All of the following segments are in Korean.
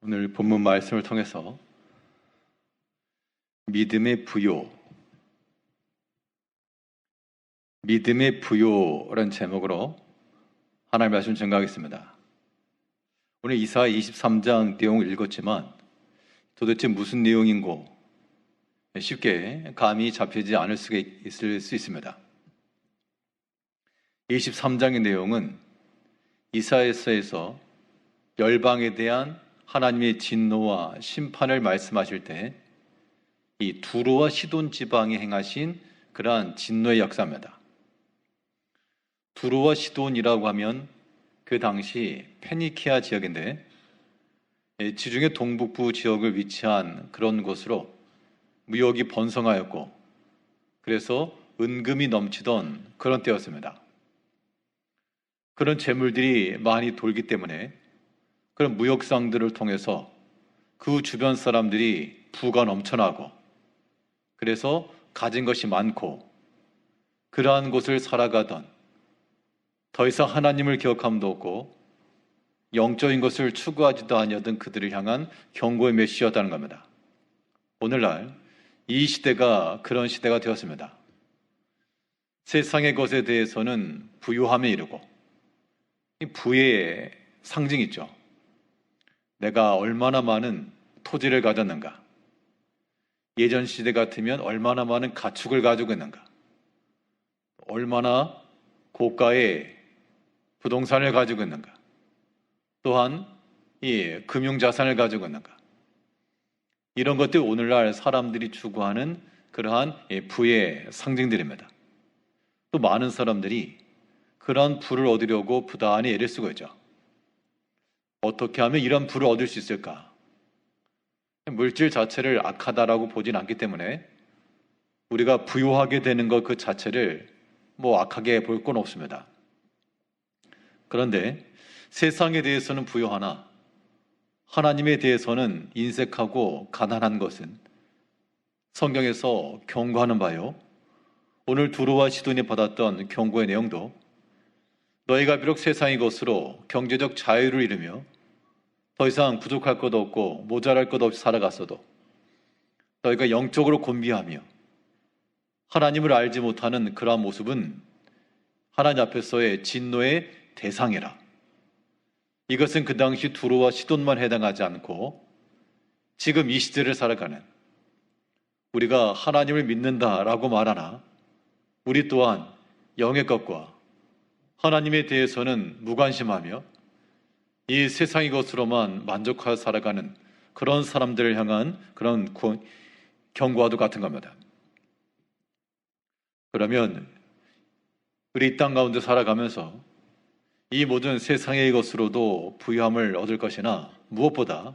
오늘 본문 말씀을 통해서 믿음의 부요라는 제목으로 하나님의 말씀 증거하겠습니다. 오늘 이사야 23장 내용을 읽었지만 도대체 무슨 내용인고 쉽게 감이 잡히지 않을 수가 있을 수 있습니다. 23장의 내용은 이사야서에서 열방에 대한 하나님의 진노와 심판을 말씀하실 때 이 두로와 시돈 지방에 행하신 그러한 진노의 역사입니다. 두로와 시돈이라고 하면 그 당시 페니키아 지역인데 지중해 동북부 지역을 위치한 그런 곳으로 무역이 번성하였고 그래서 은금이 넘치던 그런 때였습니다. 그런 재물들이 많이 돌기 때문에 그런 무역상들을 통해서 그 주변 사람들이 부가 넘쳐나고 그래서 가진 것이 많고 그러한 곳을 살아가던 더 이상 하나님을 기억함도 없고 영적인 것을 추구하지도 아니하던 그들을 향한 경고의 메시지였다는 겁니다. 오늘날 이 시대가 그런 시대가 되었습니다. 세상의 것에 대해서는 부유함에 이르고 이 부의 상징이죠. 내가 얼마나 많은 토지를 가졌는가, 예전 시대 같으면 얼마나 많은 가축을 가지고 있는가, 얼마나 고가의 부동산을 가지고 있는가, 또한 이 금융자산을 가지고 있는가, 이런 것들이 오늘날 사람들이 추구하는 그러한 부의 상징들입니다. 또 많은 사람들이 그러한 부를 얻으려고 부단히 애를 쓰고 있죠. 어떻게 하면 이런 부를 얻을 수 있을까? 물질 자체를 악하다라고 보진 않기 때문에 우리가 부유하게 되는 것 그 자체를 악하게 볼 건 없습니다. 그런데 세상에 대해서는 부유하나 하나님에 대해서는 인색하고 가난한 것은 성경에서 경고하는 바요. 오늘 두로와 시돈이 받았던 경고의 내용도 너희가 비록 세상의 것으로 경제적 자유를 이루며 더 이상 부족할 것도 없고 모자랄 것도 없이 살아갔어도 너희가 영적으로 곤비하며 하나님을 알지 못하는 그러한 모습은 하나님 앞에서의 진노의 대상이라. 이것은 그 당시 두로와 시돈만 해당하지 않고 지금 이 시대를 살아가는 우리가 하나님을 믿는다라고 말하나 우리 또한 영의 것과 하나님에 대해서는 무관심하며 이 세상의 것으로만 만족하여 살아가는 그런 사람들을 향한 그런 경고와도 같은 겁니다. 그러면 우리 이 땅 가운데 살아가면서 이 모든 세상의 것으로도 부유함을 얻을 것이나 무엇보다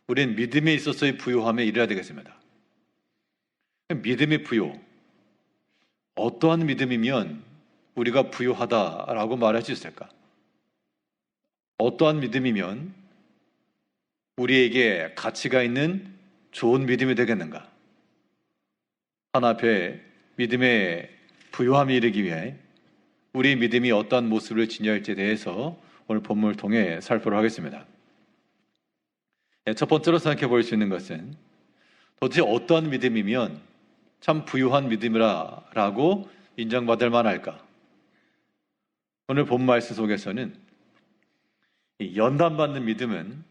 우리는 믿음에 있어서의 부유함에 이르러야 되겠습니다. 믿음의 부유, 어떠한 믿음이면 우리가 부유하다라고 말할 수 있을까? 어떠한 믿음이면 우리에게 가치가 있는 좋은 믿음이 되겠는가? 하나 앞에 믿음의 부유함이 이르기 위해 우리의 믿음이 어떠한 모습을 지녀할지에 대해서 오늘 본문을 통해 살펴보도록 하겠습니다. 첫 번째로 생각해 볼 수 있는 것은 도대체 어떠한 믿음이면 참 부유한 믿음이라고 인정받을 만할까? 오늘 본문 말씀 속에서는 연단받는 믿음은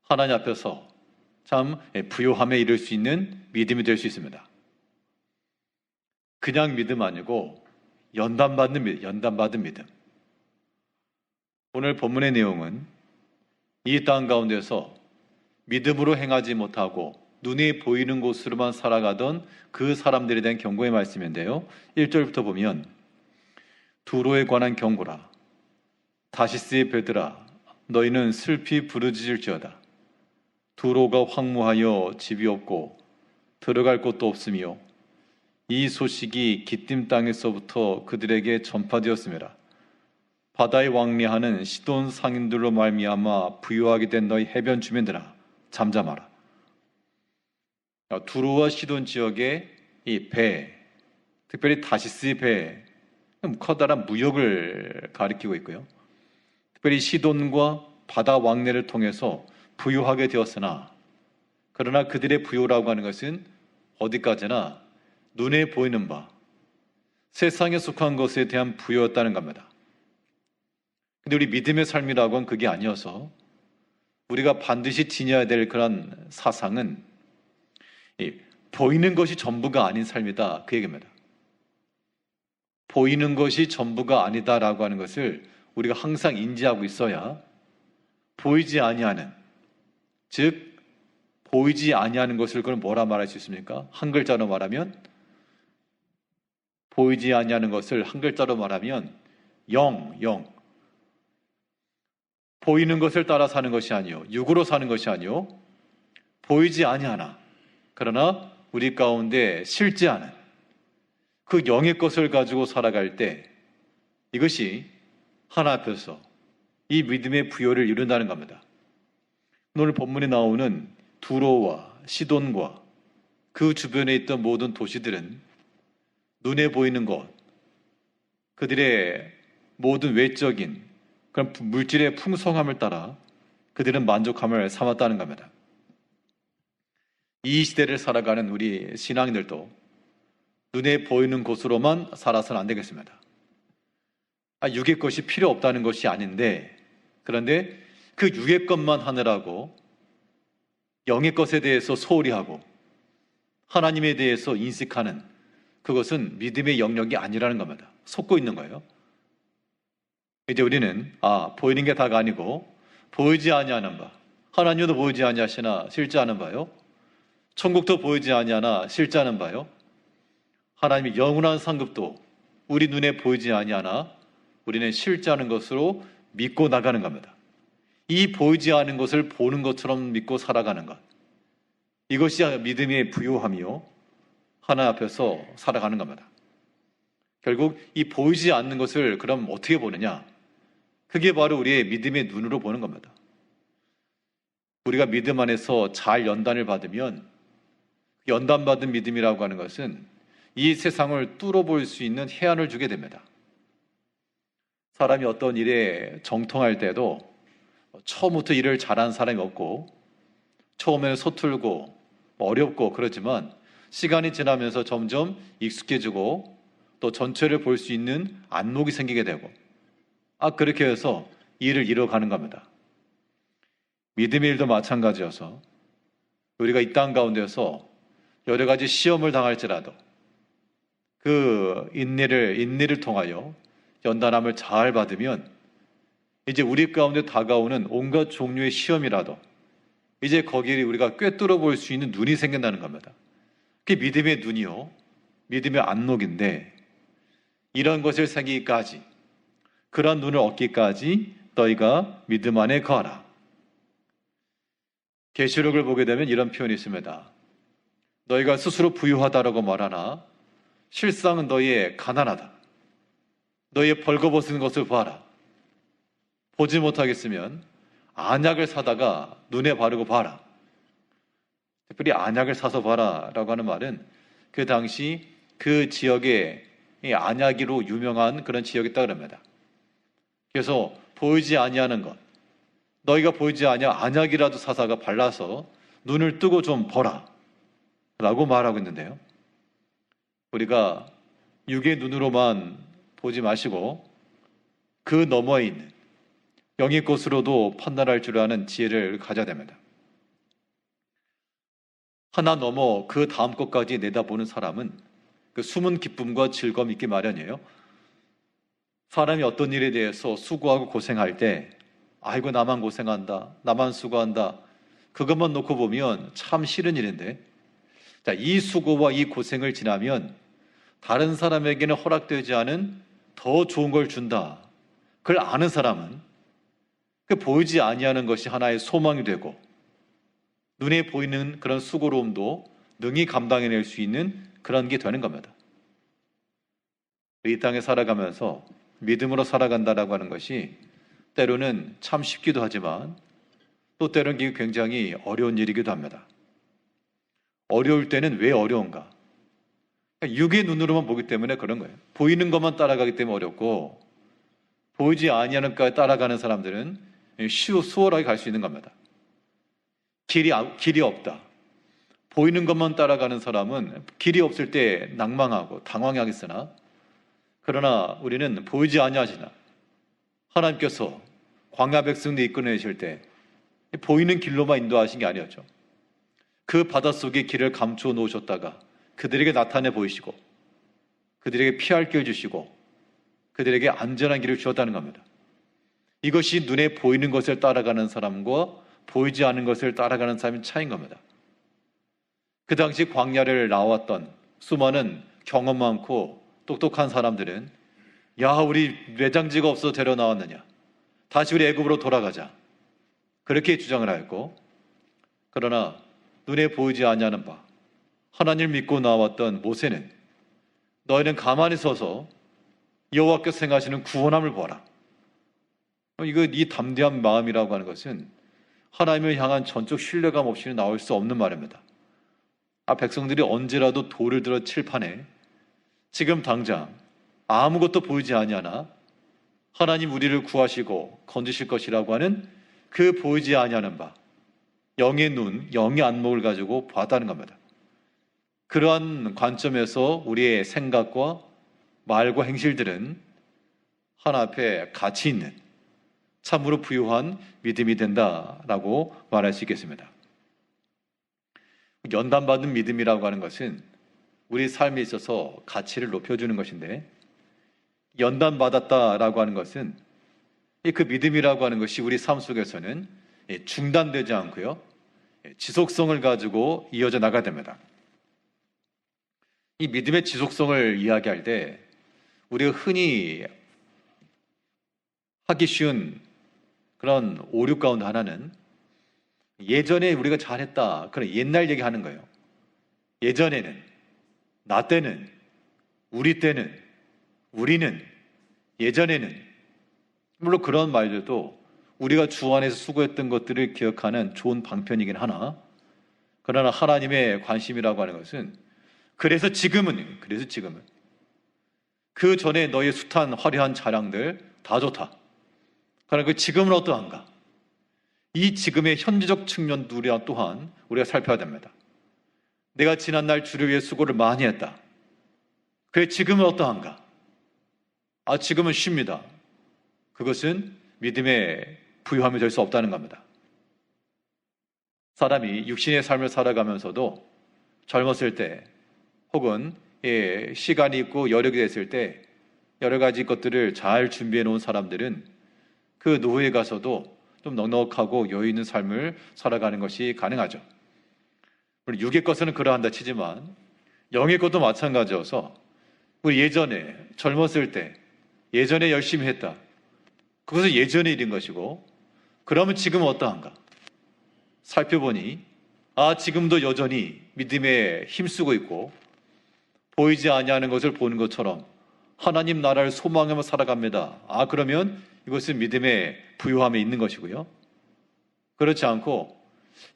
하나님 앞에서 참 부유함에 이를 수 있는 믿음이 될 수 있습니다. 그냥 믿음 아니고 연단받는 믿음. 오늘 본문의 내용은 이 땅 가운데서 믿음으로 행하지 못하고 눈에 보이는 곳으로만 살아가던 그 사람들에 대한 경고의 말씀인데요. 1절부터 보면 두로에 관한 경고라. 다시스의 배들아 너희는 슬피 부르짖을지어다. 두로가 황무하여 집이 없고 들어갈 곳도 없으며 이 소식이 기띔 땅에서부터 그들에게 전파되었음이라. 바다에 왕래하는 시돈 상인들로 말미암아 부유하게 된 너희 해변 주민들아 잠잠하라. 두로와 시돈 지역의 이 배, 특별히 다시스의 배, 커다란 무역을 가리키고 있고요. 특별히 시돈과 바다 왕래를 통해서 부유하게 되었으나 그러나 그들의 부유라고 하는 것은 어디까지나 눈에 보이는 바, 세상에 속한 것에 대한 부유였다는 겁니다. 근데 우리 믿음의 삶이라고 하는 그게 아니어서 우리가 반드시 지녀야 될 그런 사상은 보이는 것이 전부가 아닌 삶이다, 그 얘기입니다. 보이는 것이 전부가 아니다라고 하는 것을 우리가 항상 인지하고 있어야 보이지 아니하는, 즉 보이지 아니하는 것을 그럼 뭐라 말할 수 있습니까? 한 글자로 말하면, 보이지 아니하는 것을 한 글자로 말하면 영. 보이는 것을 따라 사는 것이 아니요, 육으로 사는 것이 아니요, 보이지 아니하나 그러나 우리 가운데 실제하는 그 영의 것을 가지고 살아갈 때 이것이 하나 앞에서 이 믿음의 부여를 이룬다는 겁니다. 오늘 본문에 나오는 두로와 시돈과 그 주변에 있던 모든 도시들은 눈에 보이는 것, 그들의 모든 외적인 그런 물질의 풍성함을 따라 그들은 만족함을 삼았다는 겁니다. 이 시대를 살아가는 우리 신앙인들도 눈에 보이는 곳으로만 살아서는 안 되겠습니다. 육의 것이 필요 없다는 것이 아닌데, 그런데 그 육의 것만 하느라고 영의 것에 대해서 소홀히 하고 하나님에 대해서 인식하는 그것은 믿음의 영역이 아니라는 겁니다. 속고 있는 거예요. 이제 우리는 보이는 게 다가 아니고 보이지 아니하는 바, 하나님도 보이지 아니하시나 실제하는 바요, 천국도 보이지 아니하나 실제하는 바요, 하나님의 영원한 상급도 우리 눈에 보이지 아니하나 우리는 실제하는 것으로 믿고 나가는 겁니다. 이 보이지 않는 것을 보는 것처럼 믿고 살아가는 것, 이것이 믿음의 부요함이요, 하나 앞에서 살아가는 겁니다. 결국 이 보이지 않는 것을 그럼 어떻게 보느냐? 그게 바로 우리의 믿음의 눈으로 보는 겁니다. 우리가 믿음 안에서 잘 연단을 받으면, 연단받은 믿음이라고 하는 것은 이 세상을 뚫어볼 수 있는 해안을 주게 됩니다. 사람이 어떤 일에 정통할 때도 처음부터 일을 잘하는 사람이 없고, 처음에는 서툴고 어렵고 그렇지만 시간이 지나면서 점점 익숙해지고 또 전체를 볼 수 있는 안목이 생기게 되고, 그렇게 해서 일을 이뤄가는 겁니다. 믿음의 일도 마찬가지여서 우리가 이 땅 가운데서 여러 가지 시험을 당할지라도 그 인내를 통하여 연단함을 잘 받으면 이제 우리 가운데 다가오는 온갖 종류의 시험이라도 이제 거기를 우리가 꿰뚫어 볼 수 있는 눈이 생긴다는 겁니다. 그게 믿음의 눈이요, 믿음의 안목인데, 이런 것을 생기기까지, 그런 눈을 얻기까지 너희가 믿음 안에 거하라. 계시록을 보게 되면 이런 표현이 있습니다. 너희가 스스로 부유하다라고 말하나 실상은 너희의 가난하다. 너희의 벌거벗은 것을 봐라. 보지 못하겠으면 안약을 사다가 눈에 바르고 봐라. 특별히 안약을 사서 봐라 라고 하는 말은 그 당시 그 지역에 안약으로 유명한 그런 지역이었다고 합니다. 그래서 보이지 아니하는 것, 너희가 보이지 아니하 안약이라도 사다가 발라서 눈을 뜨고 좀 보라 라고 말하고 있는데요, 우리가 육의 눈으로만 보지 마시고 그 너머에 있는 영의 것으로도 판단할 줄 아는 지혜를 가져야 됩니다. 하나 넘어 그 다음 것까지 내다보는 사람은 그 숨은 기쁨과 즐거움이 있기 마련이에요. 사람이 어떤 일에 대해서 수고하고 고생할 때 아이고 나만 고생한다, 나만 수고한다, 그것만 놓고 보면 참 싫은 일인데, 이 수고와 이 고생을 지나면 다른 사람에게는 허락되지 않은 더 좋은 걸 준다, 그걸 아는 사람은 그 보이지 아니하는 것이 하나의 소망이 되고 눈에 보이는 그런 수고로움도 능히 감당해낼 수 있는 그런 게 되는 겁니다. 이 땅에 살아가면서 믿음으로 살아간다라고 하는 것이 때로는 참 쉽기도 하지만 또 때로는 굉장히 어려운 일이기도 합니다. 어려울 때는 왜 어려운가? 육의 눈으로만 보기 때문에 그런 거예요. 보이는 것만 따라가기 때문에 어렵고, 보이지 아니하는 것까지 따라가는 사람들은 수월하게 갈 수 있는 겁니다. 길이 없다. 보이는 것만 따라가는 사람은 길이 없을 때 낭망하고 당황하겠으나, 그러나 우리는 보이지 아니하시나 하나님께서 광야 백성들 이끌어내실 때 보이는 길로만 인도하신 게 아니었죠. 그 바닷속에 길을 감추어 놓으셨다가 그들에게 나타내 보이시고, 그들에게 피할 길 주시고, 그들에게 안전한 길을 주셨다는 겁니다. 이것이 눈에 보이는 것을 따라가는 사람과 보이지 않는 것을 따라가는 사람의 차이인 겁니다. 그 당시 광야를 나왔던 수많은 경험 많고 똑똑한 사람들은, 야, 우리 내장지가 없어서 데려 나왔느냐, 다시 우리 애굽으로 돌아가자, 그렇게 주장을 하였고, 그러나 눈에 보이지 아니하는 바 하나님을 믿고 나왔던 모세는, 너희는 가만히 서서 여호와께서 행하시는 구원함을 보아라. 이 담대한 마음이라고 하는 것은 하나님을 향한 전적 신뢰감 없이는 나올 수 없는 말입니다. 백성들이 언제라도 돌을 들어 칠판에 지금 당장 아무것도 보이지 아니하나 하나님 우리를 구하시고 건지실 것이라고 하는 그 보이지 아니하는 바, 영의 눈, 영의 안목을 가지고 봤다는 겁니다. 그러한 관점에서 우리의 생각과 말과 행실들은 하나 앞에 가치 있는 참으로 부유한 믿음이 된다라고 말할 수 있겠습니다. 연단받은 믿음이라고 하는 것은 우리 삶에 있어서 가치를 높여주는 것인데, 연단받았다라고 하는 것은 그 믿음이라고 하는 것이 우리 삶 속에서는 중단되지 않고요, 지속성을 가지고 이어져 나가야 됩니다. 이 믿음의 지속성을 이야기할 때 우리가 흔히 하기 쉬운 그런 오류 가운데 하나는, 예전에 우리가 잘했다, 그런 옛날 얘기하는 거예요. 예전에는, 나 때는, 우리 때는, 우리는, 예전에는. 물론 그런 말들도 우리가 주 안에서 수고했던 것들을 기억하는 좋은 방편이긴 하나, 그러나 하나님의 관심이라고 하는 것은 그래서 지금은 그 전에 너의 숱한 화려한 자랑들 다 좋다. 그러나 그 지금은 어떠한가? 이 지금의 현재적 측면도 또한 우리가 살펴야 됩니다. 내가 지난날 주를 위해 수고를 많이 했다. 그래, 지금은 어떠한가? 지금은 쉽니다. 그것은 믿음의 부유함이 될 수 없다는 겁니다. 사람이 육신의 삶을 살아가면서도 젊었을 때 혹은 시간이 있고 여력이 됐을 때 여러 가지 것들을 잘 준비해 놓은 사람들은 그 노후에 가서도 좀 넉넉하고 여유 있는 삶을 살아가는 것이 가능하죠. 물론 육의 것은 그러한다 치지만 영의 것도 마찬가지여서, 우리 예전에 젊었을 때 예전에 열심히 했다, 그것은 예전의 일인 것이고, 그러면 지금은 어떠한가? 살펴보니 지금도 여전히 믿음에 힘쓰고 있고 보이지 아니하는 것을 보는 것처럼 하나님 나라를 소망하며 살아갑니다. 그러면 이것은 믿음의 부유함에 있는 것이고요. 그렇지 않고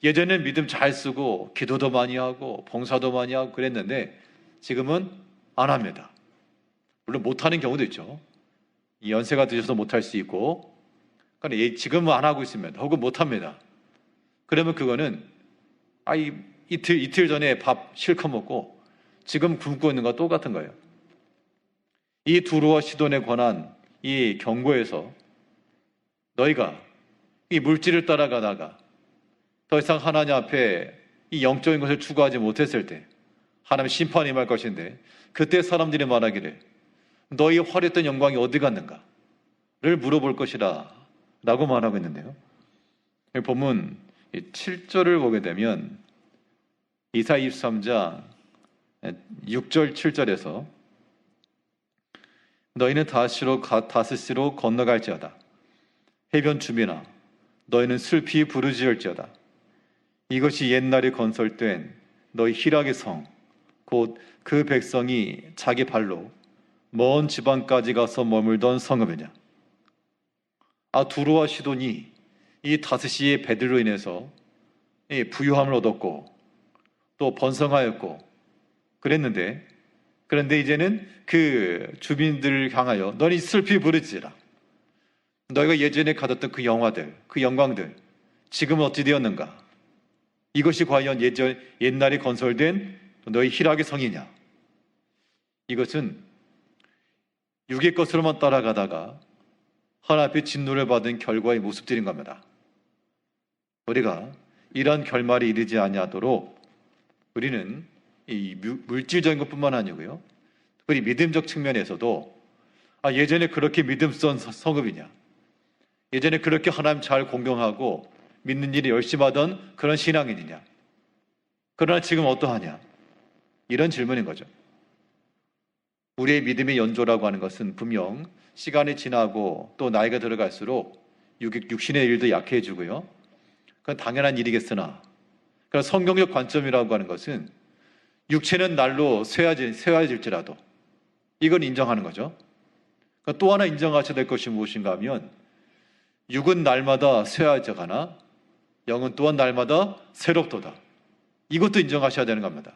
예전엔 믿음 잘 쓰고 기도도 많이 하고 봉사도 많이 하고 그랬는데 지금은 안 합니다. 물론 못하는 경우도 있죠. 이 연세가 드셔서 못할 수 있고, 그러니까 지금은 안 하고 있습니다. 혹은 못합니다. 그러면 그거는 이틀 전에 밥 실컷 먹고 지금 굶고 있는 것과 똑같은 거예요. 이 두루와 시돈에 관한 이 경고에서 너희가 이 물질을 따라가다가 더 이상 하나님 앞에 이 영적인 것을 추구하지 못했을 때 하나님 심판이 임할 것인데, 그때 사람들이 말하기를 너희 화려했던 영광이 어디 갔는가? 를 물어볼 것이라 라고 말하고 있는데요. 본문 7절을 보게 되면 이사야 23장 6절 7절에서 너희는 다스시로 건너갈지어다. 해변 주민아, 너희는 슬피 부르짖을지어다. 이것이 옛날에 건설된 너희 희락의 성, 곧 그 백성이 자기 발로 먼 지방까지 가서 머물던 성읍이냐. 두로와 시돈이 이 다스시의 배들로 인해서 부유함을 얻었고 또 번성하였고 그랬는데, 그런데 이제는 그 주민들을 향하여 너희 슬피 부르짖으라. 너희가 예전에 가졌던 그 영화들, 그 영광들 지금은 어찌 되었는가? 이것이 과연 옛날에 건설된 너희 희락의 성이냐? 이것은 육의 것으로만 따라가다가 하나님 앞에 진노를 받은 결과의 모습들인 겁니다. 우리가 이러한 결말에 이르지 아니하도록 우리는 이 물질적인 것뿐만 아니고요, 우리 믿음적 측면에서도 예전에 그렇게 믿음선 성읍이냐, 예전에 그렇게 하나님 잘 공경하고 믿는 일이 열심히 하던 그런 신앙인이냐, 그러나 지금 어떠하냐, 이런 질문인 거죠. 우리의 믿음의 연조라고 하는 것은 분명 시간이 지나고 또 나이가 들어갈수록 육신의 일도 약해지고요, 그건 당연한 일이겠으나, 그런 성경적 관점이라고 하는 것은 육체는 날로 쇠해질지라도 이건 인정하는 거죠. 또 하나 인정하셔야 될 것이 무엇인가 하면, 육은 날마다 쇠해져가나 영은 또한 날마다 새롭도다. 이것도 인정하셔야 되는 겁니다.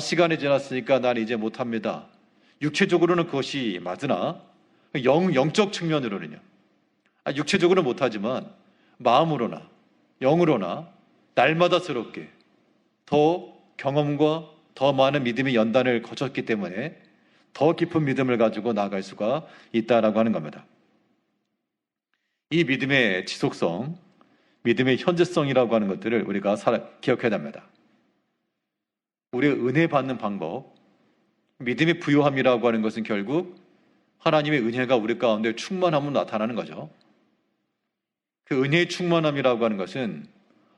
시간이 지났으니까 난 이제 못합니다. 육체적으로는 그것이 맞으나 영적 측면으로는요, 육체적으로는 못하지만 마음으로나 영으로나 날마다 새롭게 더 경험과 더 많은 믿음의 연단을 거쳤기 때문에 더 깊은 믿음을 가지고 나아갈 수가 있다라고 하는 겁니다. 이 믿음의 지속성, 믿음의 현재성이라고 하는 것들을 우리가 기억해야 합니다. 우리가 은혜 받는 방법, 믿음의 부요함이라고 하는 것은 결국 하나님의 은혜가 우리 가운데 충만함으로 나타나는 거죠. 그 은혜의 충만함이라고 하는 것은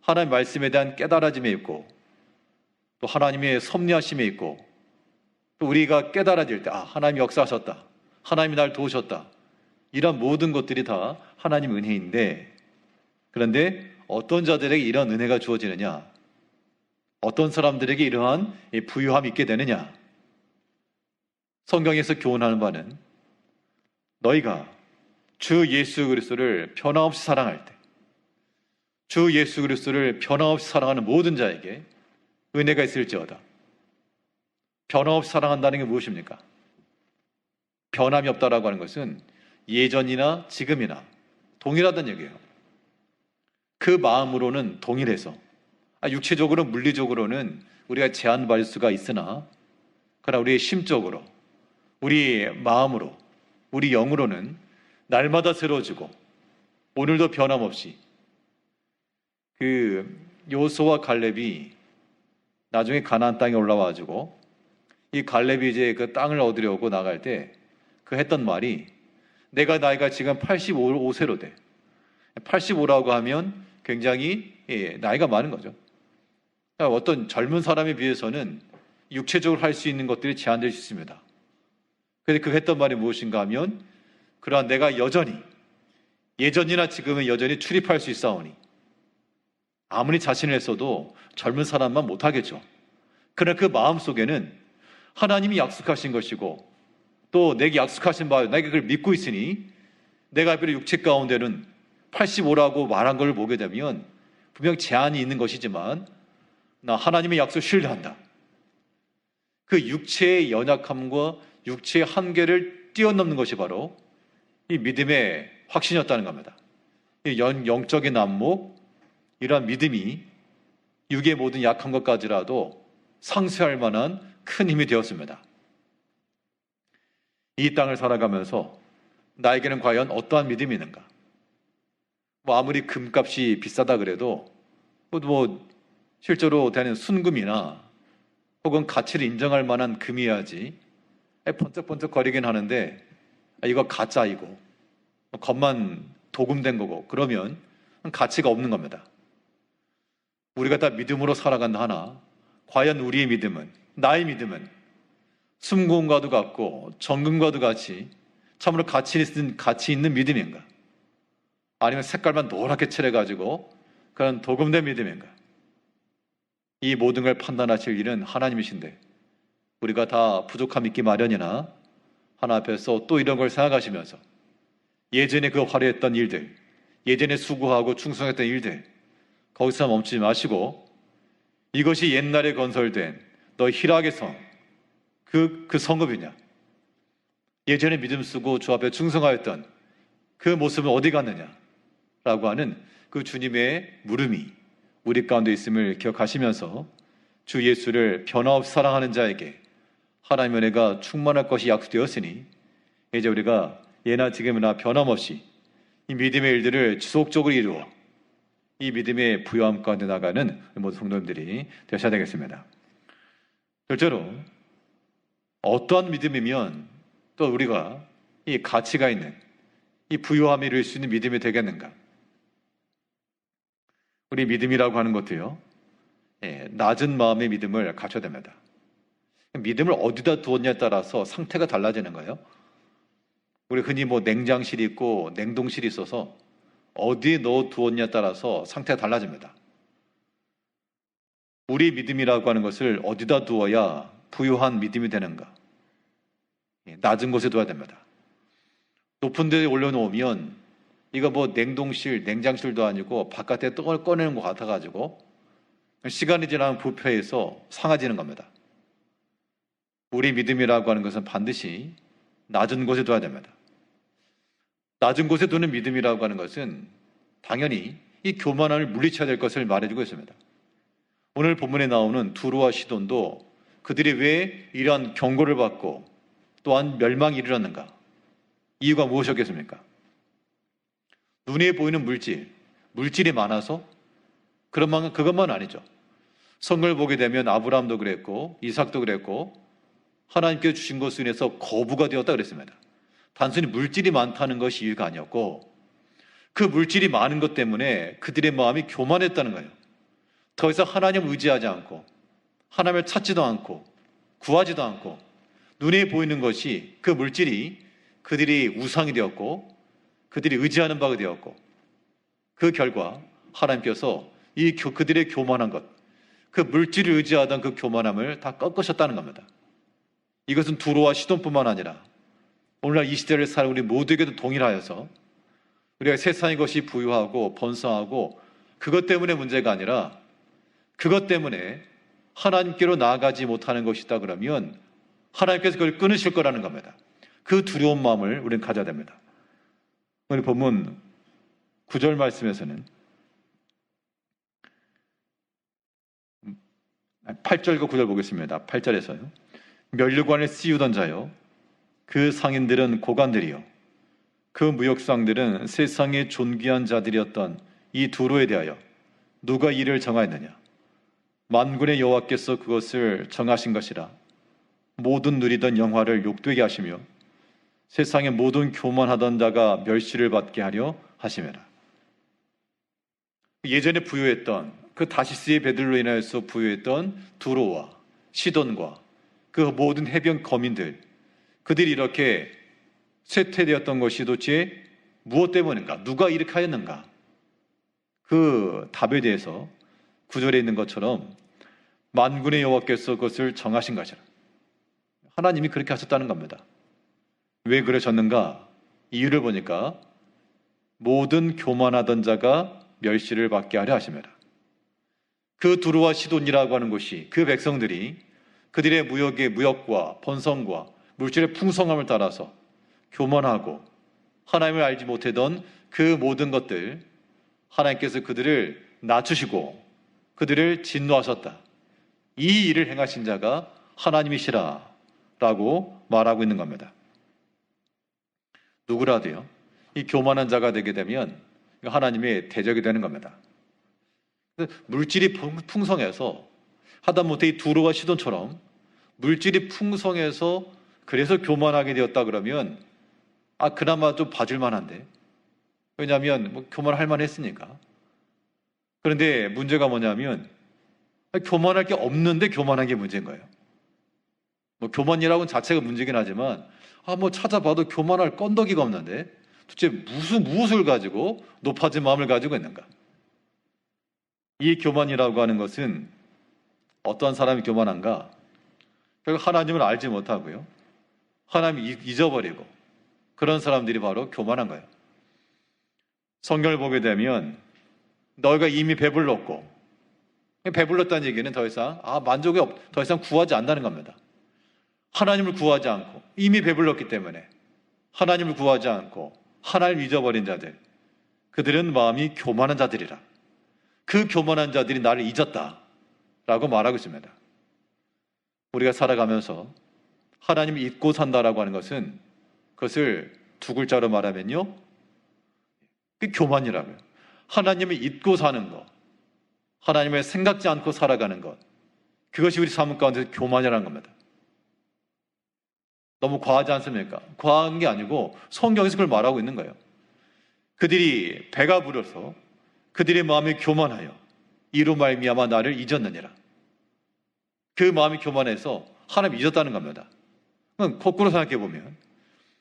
하나님의 말씀에 대한 깨달아짐에 있고, 또 하나님의 섭리하심에 있고, 또 우리가 깨달아질 때 하나님이 역사하셨다, 하나님이 날 도우셨다, 이런 모든 것들이 다 하나님 은혜인데, 그런데 어떤 자들에게 이런 은혜가 주어지느냐, 어떤 사람들에게 이러한 부유함이 있게 되느냐. 성경에서 교훈하는 바는 너희가 주 예수 그리스도를 변함없이 사랑할 때, 주 예수 그리스도를 변함없이 사랑하는 모든 자에게 은혜가 있을지어다. 변함없이 사랑한다는 게 무엇입니까? 변함이 없다라고 하는 것은 예전이나 지금이나 동일하다는 얘기예요. 그 마음으로는 동일해서, 육체적으로 물리적으로는 우리가 제한받을 수가 있으나, 그러나 우리의 심적으로, 우리 마음으로, 우리 영으로는 날마다 새로워지고 오늘도 변함없이, 그 여호수아와 갈렙이 나중에 가나안 땅에 올라와가지고 이 갈렙이 이제 그 땅을 얻으려고 나갈 때 그 했던 말이, 내가 나이가 지금 85세로 돼. 85라고 하면 굉장히 나이가 많은 거죠. 그러니까 어떤 젊은 사람에 비해서는 육체적으로 할 수 있는 것들이 제한될 수 있습니다. 그런데 그 했던 말이 무엇인가 하면, 그러나 내가 여전히 예전이나 지금은 여전히 출입할 수 있사오니, 아무리 자신을 했어도 젊은 사람만 못하겠죠. 그러나 그 마음속에는 하나님이 약속하신 것이고, 또 내게 약속하신 바, 내가 그걸 믿고 있으니 내가 비록 육체 가운데는 85라고 말한 걸 보게 되면 분명 제한이 있는 것이지만 나 하나님의 약속 신뢰한다. 그 육체의 연약함과 육체의 한계를 뛰어넘는 것이 바로 이 믿음의 확신이었다는 겁니다. 이 영적인 안목, 이러한 믿음이 육의 모든 약한 것까지라도 상쇄할 만한 큰 힘이 되었습니다. 이 땅을 살아가면서 나에게는 과연 어떠한 믿음이 있는가? 아무리 금값이 비싸다 그래도 실제로 되는 순금이나 혹은 가치를 인정할 만한 금이어야지 번쩍번쩍 거리긴 하는데, 이거 가짜이고 겉만 도금된 거고 그러면 가치가 없는 겁니다. 우리가 다 믿음으로 살아간다 하나, 과연 우리의 믿음은, 나의 믿음은 숨고음과도 같고 정금과도 같이 참으로 가치 있는 믿음인가? 아니면 색깔만 노랗게 칠해가지고 그런 도금된 믿음인가? 이 모든 걸 판단하실 일은 하나님이신데, 우리가 다 부족함 있기 마련이나 하나님 앞에서 또 이런 걸 생각하시면서 예전에 그 화려했던 일들, 예전에 수고하고 충성했던 일들, 거기서 멈추지 마시고 이것이 옛날에 건설된 너희 희락의 성, 그 성읍이냐? 예전에 믿음 쓰고 주 앞에 충성하였던 그 모습은 어디 갔느냐? 라고 하는 그 주님의 물음이 우리 가운데 있음을 기억하시면서 주 예수를 변화없이 사랑하는 자에게 하나님의 은혜가 충만할 것이 약속되었으니 이제 우리가 예나 지금이나 변함없이 이 믿음의 일들을 지속적으로 이루어 이 믿음의 부요함 가운데 나가는 모든 성도님들이 되셔야 되겠습니다. 둘째로 어떠한 믿음이면 또 우리가 이 가치가 있는 이 부요함을 이룰 수 있는 믿음이 되겠는가? 우리 믿음이라고 하는 것도요, 낮은 마음의 믿음을 갖춰야 됩니다. 믿음을 어디다 두었냐에 따라서 상태가 달라지는 거예요. 우리 흔히 냉장실이 있고 냉동실이 있어서 어디에 넣어 두었냐에 따라서 상태가 달라집니다. 우리 믿음이라고 하는 것을 어디다 두어야 부유한 믿음이 되는가? 낮은 곳에 둬야 됩니다. 높은 데에 올려놓으면 이거 냉동실, 냉장실도 아니고 바깥에 떡을 꺼내는 것 같아가지고 시간이 지나면 부패해서 상해지는 겁니다. 우리 믿음이라고 하는 것은 반드시 낮은 곳에 둬야 됩니다. 낮은 곳에 두는 믿음이라고 하는 것은 당연히 이 교만함을 물리쳐야 될 것을 말해주고 있습니다. 오늘 본문에 나오는 두루와 시돈도 그들이 왜 이러한 경고를 받고 또한 멸망이 이르렀는가? 이유가 무엇이었겠습니까? 눈에 보이는 물질이 많아서 그것만 아니죠. 성경을 보게 되면 아브라함도 그랬고 이삭도 그랬고 하나님께서 주신 것으로 인해서 거부가 되었다 그랬습니다. 단순히 물질이 많다는 것이 이유가 아니었고 그 물질이 많은 것 때문에 그들의 마음이 교만했다는 거예요. 더 이상 하나님을 의지하지 않고 하나님을 찾지도 않고 구하지도 않고 눈에 보이는 것이 그 물질이 그들이 우상이 되었고 그들이 의지하는 바가 되었고 그 결과 하나님께서 그들의 교만한 것, 그 물질을 의지하던 그 교만함을 다 꺾으셨다는 겁니다. 이것은 두로와 시돈뿐만 아니라 오늘날 이 시대를 사는 우리 모두에게도 동일하여서 우리가 세상의 것이 부유하고 번성하고 그것 때문에 문제가 아니라 그것 때문에 하나님께로 나아가지 못하는 것이다 그러면 하나님께서 그걸 끊으실 거라는 겁니다. 그 두려운 마음을 우리는 가져야 됩니다. 오늘 본문 9절 말씀에서는 8절과 9절 보겠습니다. 8절에서요. 면류관을 씌우던 자요 그 상인들은 고관들이요 그 무역상들은 세상의 존귀한 자들이었던 이 두로에 대하여 누가 이를 정하였느냐? 만군의 여호와께서 그것을 정하신 것이라. 모든 누리던 영화를 욕되게 하시며 세상의 모든 교만하던 자가 멸시를 받게 하려 하심이라. 예전에 부유했던 그 다시스의 배들로 인하여서 부유했던 두로와 시돈과 그 모든 해변 거민들, 그들이 이렇게 쇠퇴되었던 것이 도대체 무엇 때문인가? 누가 이렇게 하였는가? 그 답에 대해서 구절에 있는 것처럼 만군의 여호와께서 그것을 정하신 것이라. 하나님이 그렇게 하셨다는 겁니다. 왜 그러셨는가? 이유를 보니까 모든 교만하던 자가 멸시를 받게 하려 하심이라. 그 두루와 시돈이라고 하는 곳이 그 백성들이 그들의 무역과 번성과 물질의 풍성함을 따라서 교만하고 하나님을 알지 못하던 그 모든 것들, 하나님께서 그들을 낮추시고 그들을 진노하셨다. 이 일을 행하신 자가 하나님이시라 라고 말하고 있는 겁니다. 누구라도요, 이 교만한 자가 되게 되면 하나님의 대적이 되는 겁니다. 물질이 풍성해서 하다못해 이 두로와 시돈처럼 물질이 풍성해서 그래서 교만하게 되었다 그러면 그나마 좀 봐줄 만한데, 왜냐하면 교만할 만했으니까. 그런데 문제가 뭐냐면 교만할 게 없는데 교만한 게 문제인 거예요. 교만이라고는 자체가 문제긴 하지만 찾아봐도 교만할 건더기가 없는데 도대체 무엇을 가지고 높아진 마음을 가지고 있는가? 이 교만이라고 하는 것은 어떠한 사람이 교만한가? 결국 하나님을 알지 못하고요, 하나님을 잊어버리고 그런 사람들이 바로 교만한 거예요. 성경을 보게 되면 너희가 이미 배불렀고, 배불렀다는 얘기는 더 이상 더 이상 구하지 않는다는 겁니다. 하나님을 구하지 않고 이미 배불렀기 때문에 하나님을 구하지 않고 하나님을 잊어버린 자들, 그들은 마음이 교만한 자들이라. 그 교만한 자들이 나를 잊었다라고 말하고 있습니다. 우리가 살아가면서 하나님을 잊고 산다라고 하는 것은, 그것을 두 글자로 말하면요, 그 교만이라고요. 하나님을 잊고 사는 것, 하나님을 생각지 않고 살아가는 것, 그것이 우리 삶 가운데 교만이라는 겁니다. 너무 과하지 않습니까? 과한 게 아니고 성경에서 그걸 말하고 있는 거예요. 그들이 배가 부려서 그들의 마음이 교만하여 이로 말미암아 나를 잊었느니라. 그 마음이 교만해서 하나님 잊었다는 겁니다. 거꾸로 생각해 보면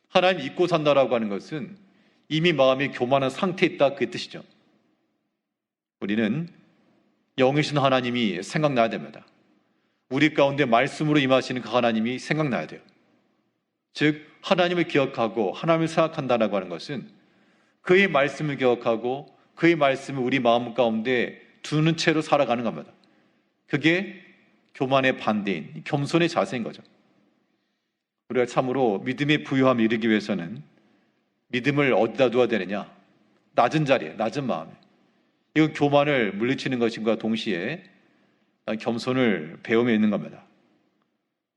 하나님 잊고 산다라고 하는 것은 이미 마음이 교만한 상태에 있다, 그 뜻이죠. 우리는 영이신 하나님이 생각나야 됩니다. 우리 가운데 말씀으로 임하시는 그 하나님이 생각나야 돼요. 즉 하나님을 기억하고 하나님을 생각한다라고 하는 것은 그의 말씀을 기억하고 그의 말씀을 우리 마음 가운데 두는 채로 살아가는 겁니다. 그게 교만의 반대인 겸손의 자세인 거죠. 우리가 참으로 믿음의 부유함을 이루기 위해서는 믿음을 어디다 두어야 되느냐? 낮은 자리에, 낮은 마음에. 이건 교만을 물리치는 것인가 동시에 겸손을 배우며 있는 겁니다.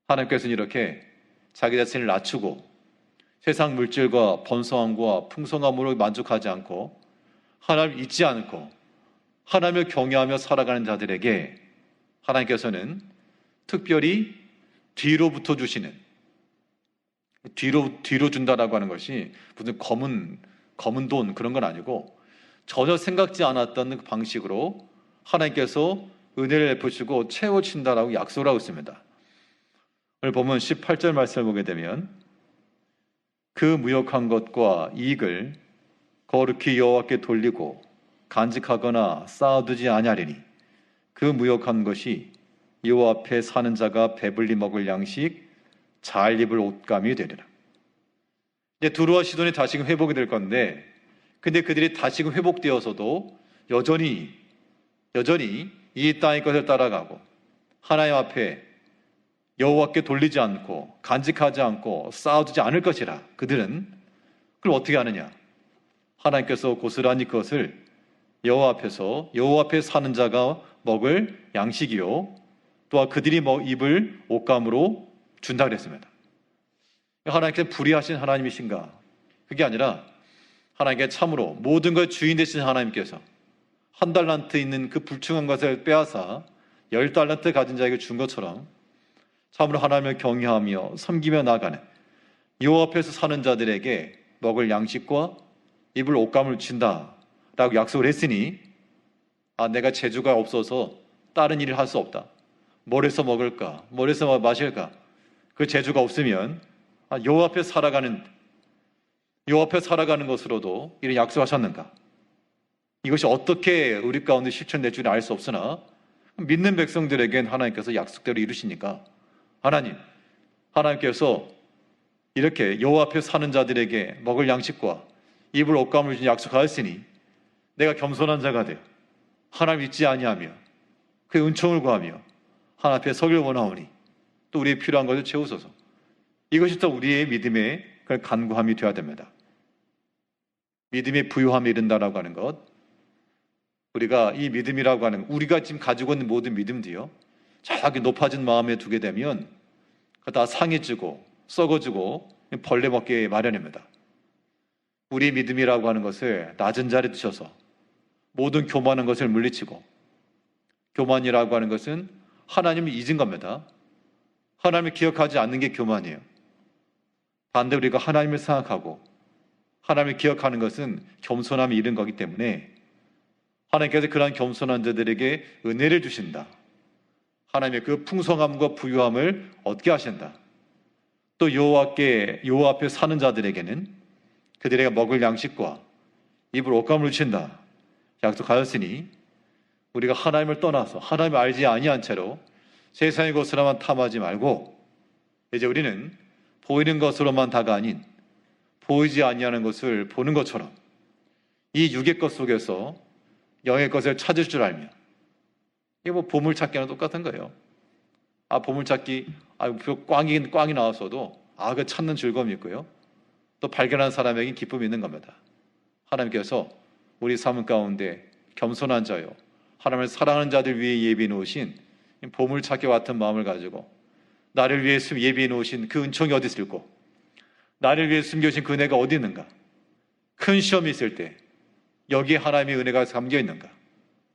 하나님께서는 이렇게 자기 자신을 낮추고 세상 물질과 번성함과 풍성함으로 만족하지 않고 하나님을 잊지 않고 하나님을 경외하며 살아가는 자들에게 하나님께서는 특별히 뒤로부터 주시는, 뒤로 준다라고 하는 것이 무슨 검은 돈 그런 건 아니고 전혀 생각지 않았던 방식으로 하나님께서 은혜를 베푸시고 채워친다라고 약속을 하고 있습니다. 오늘 보면 18절 말씀을 보게 되면 그 무역한 것과 이익을 거룩히 여호와께 돌리고 간직하거나 쌓아두지 아니하리니 그 무역한 것이 여호와 앞에 사는 자가 배불리 먹을 양식 잘 입을 옷감이 되리라. 이제 두루와 시돈이 다시금 회복이 될 건데, 근데 그들이 다시금 회복되어서도 여전히 이 땅의 것을 따라가고 하나님 앞에 여호와께 돌리지 않고 간직하지 않고 쌓아두지 않을 것이라. 그들은 그걸 어떻게 하느냐? 하나님께서 고스란히 그것을 여호와 앞에 사는 자가 먹을 양식이요 또한 그들이 입을 옷감으로 준다 그랬습니다. 하나님께서 불의하신 하나님이신가? 그게 아니라 하나님께 참으로 모든 것 주인 되신 하나님께서 한 달란트 있는 그 불충한 것을 빼앗아 10달란트 가진 자에게 준 것처럼 참으로 하나님을 경외하며 섬기며 나가는 여호와 앞에서 사는 자들에게 먹을 양식과 입을 옷감을 준다라고 약속을 했으니, 내가 재주가 없어서 다른 일을 할 수 없다. 뭘 해서 먹을까? 뭘 해서 마실까? 그 재주가 없으면 여호와 앞에 살아가는 것으로도 이런 약속하셨는가? 이것이 어떻게 우리 가운데 실천될 줄은 알 수 없으나 믿는 백성들에겐 하나님께서 약속대로 이루시니까 하나님께서 이렇게 여호와 앞에 사는 자들에게 먹을 양식과 입을 옷감을 준 약속하였으니 내가 겸손한 자가 되어 하나님 잊지 아니하며 그의 은총을 구하며 하나님 앞에 서길 원하오니 또 우리의 필요한 것을 채우소서. 이것이 또 우리의 믿음의 간구함이 되어야 됩니다. 믿음의 부유함에 이른다라고 하는 것, 우리가 이 믿음이라고 하는 우리가 지금 가지고 있는 모든 믿음도요, 저기 높아진 마음에 두게 되면 다 상해지고 썩어지고 벌레 먹기 마련입니다. 우리 믿음이라고 하는 것을 낮은 자리에 두셔서 모든 교만한 것을 물리치고, 교만이라고 하는 것은 하나님을 잊은 겁니다. 하나님을 기억하지 않는 게 교만이에요. 반대로 우리가 하나님을 생각하고 하나님을 기억하는 것은 겸손함이 이른 거기 때문에 하나님께서 그러한 겸손한 자들에게 은혜를 주신다. 하나님의 그 풍성함과 부유함을 얻게 하신다. 또 여호와 앞에 사는 자들에게는 그들에게 먹을 양식과 입을 옷감을 주신다 약속하였으니 우리가 하나님을 떠나서 하나님을 알지 아니한 채로 세상의 것으로만 탐하지 말고 이제 우리는 보이는 것으로만 다가 아닌 보이지 아니하는 것을 보는 것처럼 이 육의 것 속에서 영의 것을 찾을 줄 알며, 이게 보물찾기랑 똑같은 거예요. 보물찾기, 꽝이 나왔어도 그 찾는 즐거움이 있고요. 또 발견한 사람에게 기쁨이 있는 겁니다. 하나님께서 우리 삶 가운데 겸손한 자요 하나님을 사랑하는 자들 위해 예비해 놓으신 보물찾기 같은 마음을 가지고 나를 위해 예비해 놓으신 그 은총이 어디 있을고, 나를 위해 숨겨진 그 은혜가 어디 있는가, 큰 시험이 있을 때 여기에 하나님의 은혜가 담겨 있는가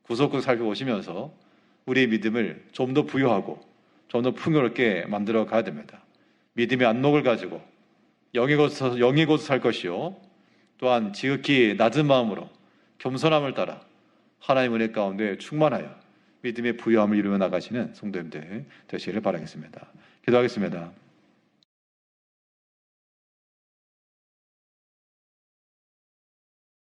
구석구석 살펴보시면서 우리의 믿음을 좀 더 부여하고 좀 더 풍요롭게 만들어 가야 됩니다. 믿음의 안목을 가지고 영의 곳에서 살 것이요, 또한 지극히 낮은 마음으로 겸손함을 따라 하나님 은혜 가운데 충만하여 믿음의 부유함을 이루어 나가시는 성도님들 되시기를 바라겠습니다. 기도하겠습니다.